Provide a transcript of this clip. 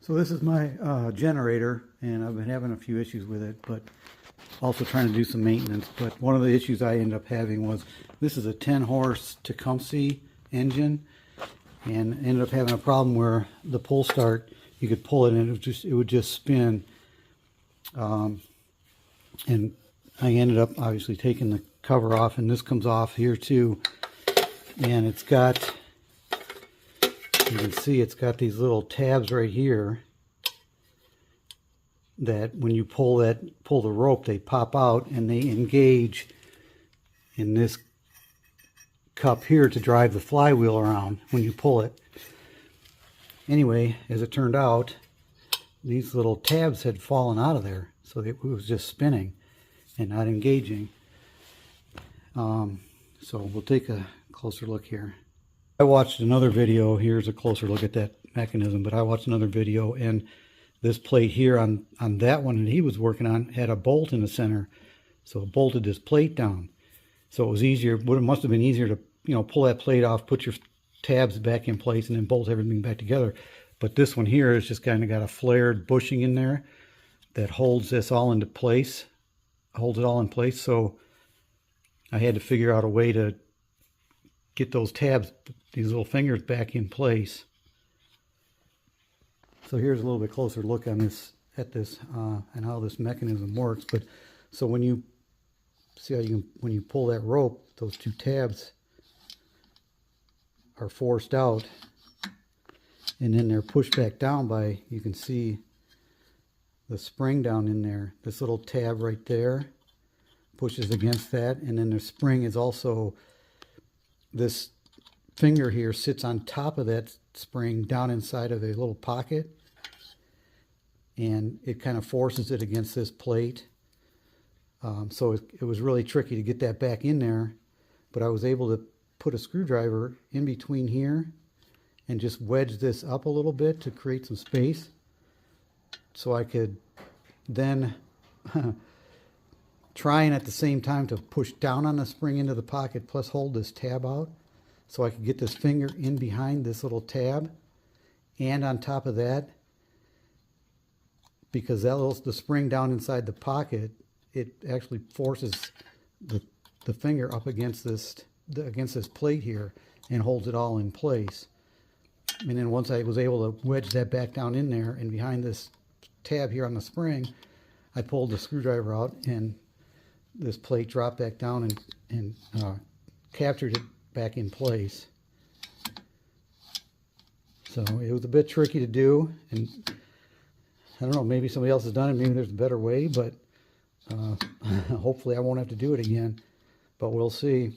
So this is my generator, and I've been having a few issues with it, but also trying to do some maintenance. But one of the issues I ended up having was this is a 10-horse Tecumseh engine, and ended up having a problem where the pull start, you could pull it and it would just spin. And I ended up obviously taking the cover off, and this comes off here too. And it's got, you can see it's got these little tabs right here that when you pull the rope, they pop out and they engage in this cup here to drive the flywheel around when you pull it. Anyway, as it turned out, these little tabs had fallen out of there, so it was just spinning and not engaging. So we'll take a closer look here. I watched another video. Here's a closer look at that mechanism, but I watched another video, and this plate here on that one that he was working on had a bolt in the center, so it bolted this plate down. So it was easier, it must have been easier to, pull that plate off, put your tabs back in place, and then bolt everything back together. But this one here has just kind of got a flared bushing in there that holds this all into place, holds it all in place. So I had to figure out a way to get those tabs, these little fingers, back in place. So here's a little bit closer look on this, and how this mechanism works. But so when you see how when you pull that rope, those two tabs are forced out, and then they're pushed back down by, you can see the spring down in there. This little tab right there pushes against that, and then the spring is also, this finger here sits on top of that spring down inside of a little pocket, and it kind of forces it against this plate. So it was really tricky to get that back in there, but I was able to put a screwdriver in between here and just wedge this up a little bit to create some space, so I could then trying at the same time to push down on the spring into the pocket plus hold this tab out, so I could get this finger in behind this little tab. And on top of that, because the spring down inside the pocket, it actually forces the finger up against this plate here and holds it all in place. And then once I was able to wedge that back down in there and behind this tab here on the spring, I pulled the screwdriver out, and this plate dropped back down and captured it back in place. So it was a bit tricky to do, and I don't know, maybe somebody else has done it, maybe there's a better way, but hopefully I won't have to do it again, but we'll see.